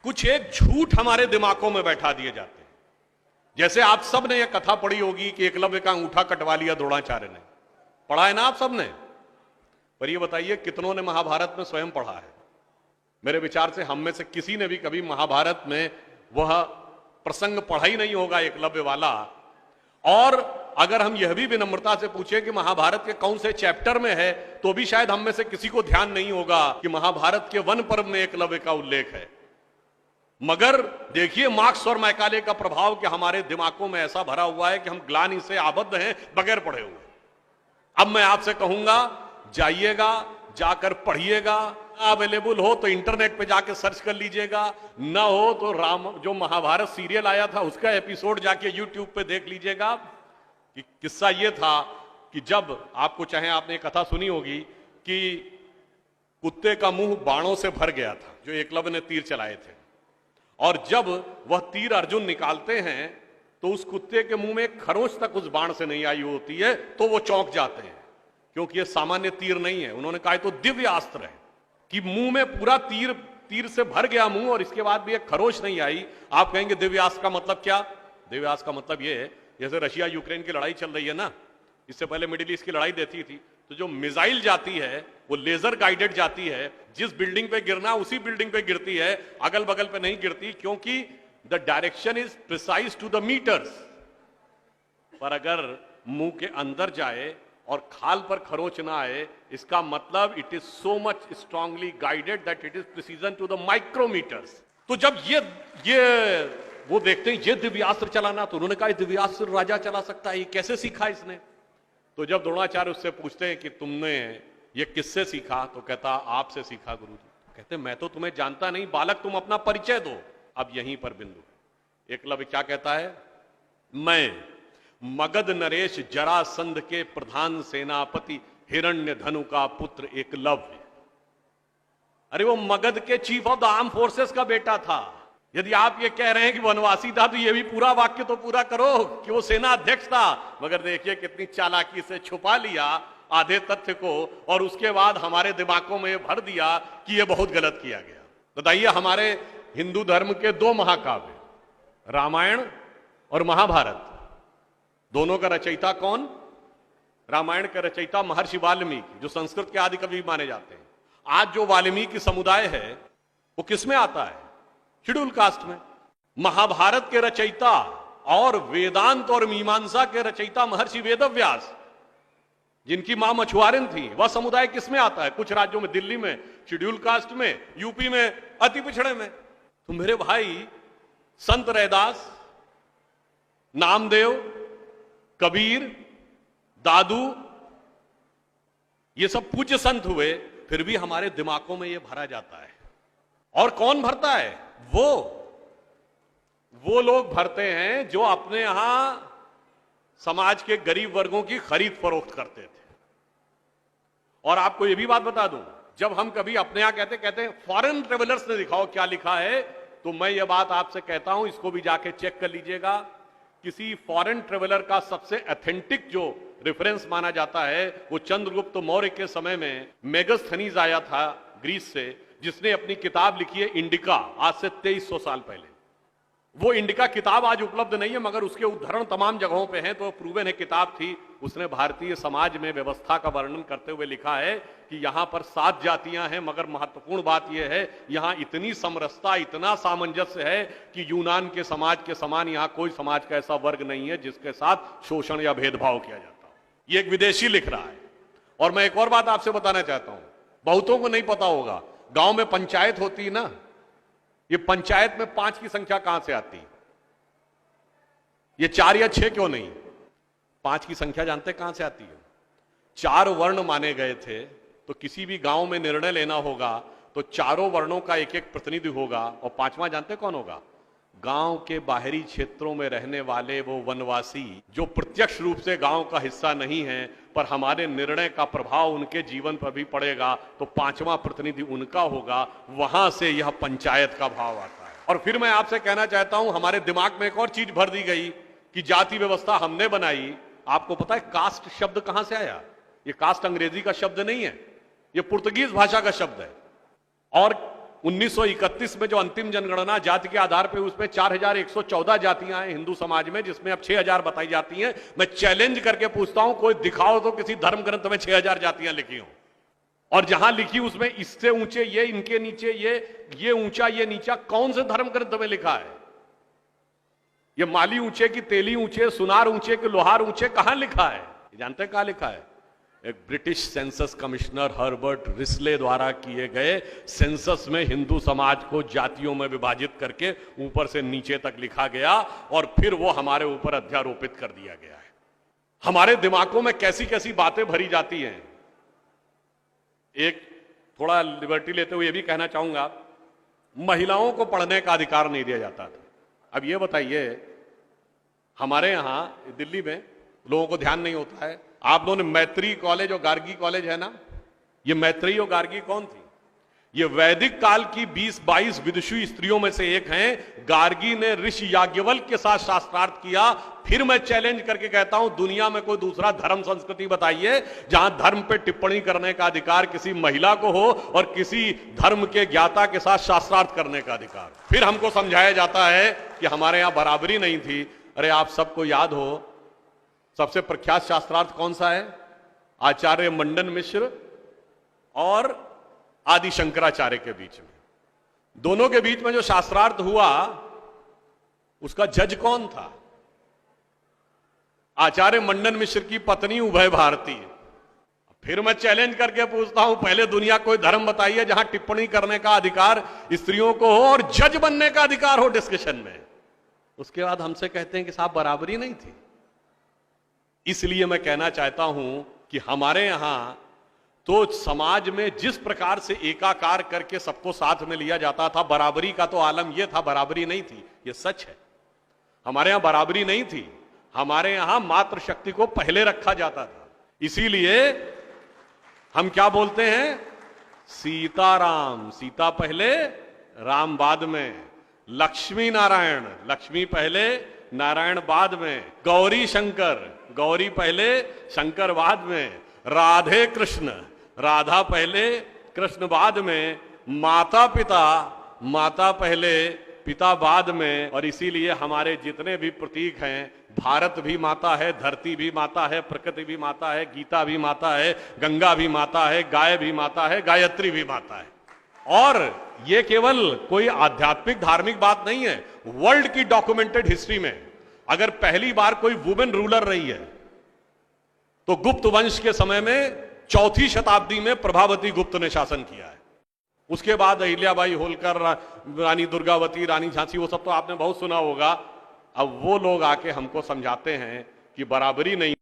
कुछ एक झूठ हमारे दिमागों में बैठा दिए जाते हैं। जैसे आप सब ने यह कथा पढ़ी होगी कि एकलव्य का अंगूठा कटवा लिया द्रोणाचार्य ने, पढ़ा है ना आप सब ने? पर ये बताइए कितनों ने महाभारत में स्वयं पढ़ा है? मेरे विचार से हम में से किसी ने भी कभी महाभारत में वह प्रसंग पढ़ा ही नहीं होगा एकलव्य वाला। और अगर हम यह भी विनम्रता से पूछे कि महाभारत के कौन से चैप्टर में है, तो भी शायद हम में से किसी को ध्यान नहीं होगा कि महाभारत के वन पर्व में एकलव्य का उल्लेख है। मगर देखिए मार्क्स और मैकाले का प्रभाव कि हमारे दिमागों में ऐसा भरा हुआ है कि हम ग्लानि से आबद्ध हैं बगैर पढ़े हुए। अब मैं आपसे कहूंगा, जाइएगा, जाकर पढ़िएगा। अवेलेबल हो तो इंटरनेट पे जाके सर्च कर लीजिएगा, ना हो तो राम जो महाभारत सीरियल आया था उसका एपिसोड जाके यूट्यूब पे देख लीजिएगा। कि किस्सा ये था कि जब आपको, चाहे आपने कथा सुनी होगी कि कुत्ते का मुंह बाणों से भर गया था जो एकलव्य ने तीर चलाए थे, और जब वह तीर अर्जुन निकालते हैं तो उस कुत्ते के मुंह में एक खरोंच तक उस बाण से नहीं आई होती है, तो वो चौंक जाते हैं क्योंकि ये सामान्य तीर नहीं है। उन्होंने कहा तो दिव्य अस्त्र है कि मुंह में पूरा तीर से भर गया मुंह और इसके बाद भी एक खरोंच नहीं आई। आप कहेंगे दिव्यास्त्र का मतलब क्या? दिव्यास्त्र का मतलब ये है, जैसे रशिया यूक्रेन की लड़ाई चल रही है ना, इससे पहले मिडिल ईस्ट की लड़ाई देती थी, तो जो मिसाइल जाती है वो लेजर गाइडेड जाती है, जिस बिल्डिंग पे गिरना उसी बिल्डिंग पे गिरती है, अगल बगल पे नहीं गिरती, क्योंकि the direction is precise to the meters. पर अगर मुंह के अंदर जाए और खाल पर खरोच ना आए, इसका मतलब it is so much strongly guided that it is precision to the micrometers. तो जब ये वो देखते हैं ये दिव्यास्त्र चलाना, तो उन्होंने कहा दिव्यास्त्र राजा चला सकता है, ये कैसे सीखा इसने? तो जब द्रोणाचार्य उससे पूछते हैं कि तुमने ये किससे सीखा, तो कहता आपसे सीखा गुरुजी। कहते मैं तो तुम्हें जानता नहीं बालक, तुम अपना परिचय दो। अब यहीं पर बिंदु। एकलव्य क्या कहता है? मैं मगध नरेश जरासंध के प्रधान सेनापति हिरण्यधनु का पुत्र एकलव्य। अरे वो मगध के chief of the arm forces का बेटा था। यदि आप ये कह रहे हैं कि वनवासी था, तो ये भी पूरा वाक्य तो पूरा करो कि वो सेना अध्यक्ष था। मगर देखिए कितनी चालाकी से छुपा लिया आधे तथ्य को, और उसके बाद हमारे दिमागों में भर दिया कि ये बहुत गलत किया गया। बताइए, हमारे हिंदू धर्म के दो महाकाव्य, रामायण और महाभारत, दोनों का रचयिता कौन? रामायण का रचयिता महर्षि वाल्मीकि, जो संस्कृत के आदि कवि माने जाते हैं। आज जो वाल्मीकि समुदाय है वो किसमें आता है? शेड्यूल कास्ट में। महाभारत के रचयिता और वेदांत और मीमांसा के रचयिता महर्षि वेदव्यास, जिनकी मां मछुआरिन थी, वह समुदाय किसमें आता है? कुछ राज्यों में, दिल्ली में शेड्यूल कास्ट में, यूपी में अति पिछड़े में। तो मेरे भाई, संत रैदास, नामदेव, कबीर, दादू, ये सब पूज्य संत हुए, फिर भी हमारे दिमागों में ये भरा जाता है। और कौन भरता है? वो लोग भरते हैं जो अपने यहां समाज के गरीब वर्गों की खरीद फरोख्त करते थे। और आपको यह भी बात बता दूं, जब हम कभी अपने यहां कहते हैं फॉरेन ट्रेवलर्स ने दिखाओ क्या लिखा है, तो मैं यह बात आपसे कहता हूं, इसको भी जाके चेक कर लीजिएगा। किसी फॉरेन ट्रेवलर का सबसे ऑथेंटिक जो रेफरेंस माना जाता है, वो चंद्रगुप्त मौर्य के समय में मेगस्थनीज आया था ग्रीस से, जिसने अपनी किताब लिखी है इंडिका, आज से 2300 साल पहले। वो इंडिका किताब आज उपलब्ध नहीं है, मगर उसके उद्धरण तमाम जगहों पे हैं, तो प्रूवन है किताब थी। उसने भारतीय समाज में व्यवस्था का वर्णन करते हुए लिखा है कि यहां पर 7 जातियां हैं, मगर महत्वपूर्ण बात यह है यहां इतनी समरसता, इतना सामंजस्य है कि यूनान के समाज के समान यहां कोई समाज का ऐसा वर्ग नहीं है जिसके साथ शोषण या भेदभाव किया जाता हो। ये एक विदेशी लिख रहा है। और मैं एक और बात आपसे बताना चाहता हूं, बहुतों को नहीं पता होगा, गांव में पंचायत होती है ना, ये पंचायत में 5 की संख्या कहां से आती है? ये 4 या 6 क्यों नहीं? 5 की संख्या जानते कहां से आती है? 4 वर्ण माने गए थे, तो किसी भी गांव में निर्णय लेना होगा तो चारों वर्णों का एक एक प्रतिनिधि होगा, और 5वां जानते कौन होगा? गांव के बाहरी क्षेत्रों में रहने वाले वो वनवासी जो प्रत्यक्ष रूप से गांव का हिस्सा नहीं है, पर हमारे निर्णय का प्रभाव उनके जीवन पर भी पड़ेगा, तो 5वां प्रतिनिधि उनका होगा। वहां से यह पंचायत का भाव आता है। और फिर मैं आपसे कहना चाहता हूं, हमारे दिमाग में एक और चीज भर दी गई कि जाति व्यवस्था हमने बनाई। आपको पता है कास्ट शब्द कहां से आया? ये कास्ट अंग्रेजी का शब्द नहीं है, ये पुर्तगीज भाषा का शब्द है। और 1931 में जो अंतिम जनगणना जाति के आधार पर उसमें 4114 जातियां हैं हिंदू समाज में, जिसमें अब 6000 बताई जाती हैं। मैं चैलेंज करके पूछता हूं, कोई दिखाओ तो किसी धर्म ग्रंथ में 6000 जातियां लिखी हो, और जहां लिखी उसमें इससे ऊंचे ये, इनके नीचे ये ऊंचा ये नीचा, कौन से धर्म ग्रंथ में लिखा है? ये माली ऊंचे की तेली ऊंचे, सुनार ऊंचे कि लोहार ऊंचे, कहां लिखा है? जानते हैं कहां लिखा है? एक British census commissioner Herbert Risley द्वारा किए गए सेंसस में हिंदू समाज को जातियों में विभाजित करके ऊपर से नीचे तक लिखा गया, और फिर वो हमारे ऊपर अध्यारोपित कर दिया गया है। हमारे दिमागों में कैसी कैसी बातें भरी जाती हैं। एक थोड़ा लिबर्टी लेते हुए यह भी कहना चाहूंगा, महिलाओं को पढ़ने का अधिकार नहीं दिया जाता था। अब ये बताइए, हमारे यहां दिल्ली में लोगों को ध्यान नहीं होता है, आप लोगों ने मैत्री कॉलेज और गार्गी कॉलेज है ना, ये मैत्री और गार्गी कौन थी? ये वैदिक काल की 20-22 विदुषी स्त्रियों में से एक हैं। गार्गी ने ऋषि याज्ञवल्क्य के साथ शास्त्रार्थ किया। फिर मैं चैलेंज करके कहता हूं, दुनिया में कोई दूसरा धर्म संस्कृति बताइए जहां धर्म पे टिप्पणी करने का अधिकार किसी महिला को हो और किसी धर्म के ज्ञाता के साथ शास्त्रार्थ करने का अधिकार। फिर हमको समझाया जाता है कि हमारे यहां बराबरी नहीं थी। अरे आप सबको याद हो, सबसे प्रख्यात शास्त्रार्थ कौन सा है? आचार्य मंडन मिश्र और आदि शंकराचार्य के बीच में। दोनों के बीच में जो शास्त्रार्थ हुआ, उसका जज कौन था? आचार्य मंडन मिश्र की पत्नी उभय भारती। फिर मैं चैलेंज करके पूछता हूं, पहले दुनिया कोई धर्म बताइए जहां टिप्पणी करने का अधिकार स्त्रियों को हो और जज बनने का अधिकार हो डिस्कशन में। उसके बाद हमसे कहते हैं कि साहब बराबरी नहीं थी। इसलिए मैं कहना चाहता हूं कि हमारे यहां तो समाज में जिस प्रकार से एकाकार करके सबको साथ में लिया जाता था, बराबरी का तो आलम यह था, बराबरी नहीं थी। यह सच है, हमारे यहां बराबरी नहीं थी। हमारे यहां मातृशक्ति को पहले रखा जाता था। इसीलिए हम क्या बोलते हैं? सीताराम, सीता पहले राम बाद में। लक्ष्मी नारायण, लक्ष्मी पहले नारायण बाद में। गौरी शंकर, गौरी पहले शंकर बाद में। राधे कृष्ण, राधा पहले कृष्ण बाद में। माता पिता, माता पहले पिता बाद में। और इसीलिए हमारे जितने भी प्रतीक हैं, भारत भी माता है, धरती भी माता है, प्रकृति भी माता है, गीता भी माता है, गंगा भी माता है, गाय भी माता है, गायत्री भी माता है। और ये केवल कोई आध्यात्मिक धार्मिक बात नहीं है। वर्ल्ड की डॉक्यूमेंटेड हिस्ट्री में अगर पहली बार कोई वुमेन रूलर रही है तो गुप्त वंश के समय में 4वीं शताब्दी में प्रभावती गुप्त ने शासन किया है। उसके बाद अहिल्याबाई होलकर, रानी दुर्गावती, रानी झांसी, वो सब तो आपने बहुत सुना होगा। अब वो लोग आके हमको समझाते हैं कि बराबरी नहीं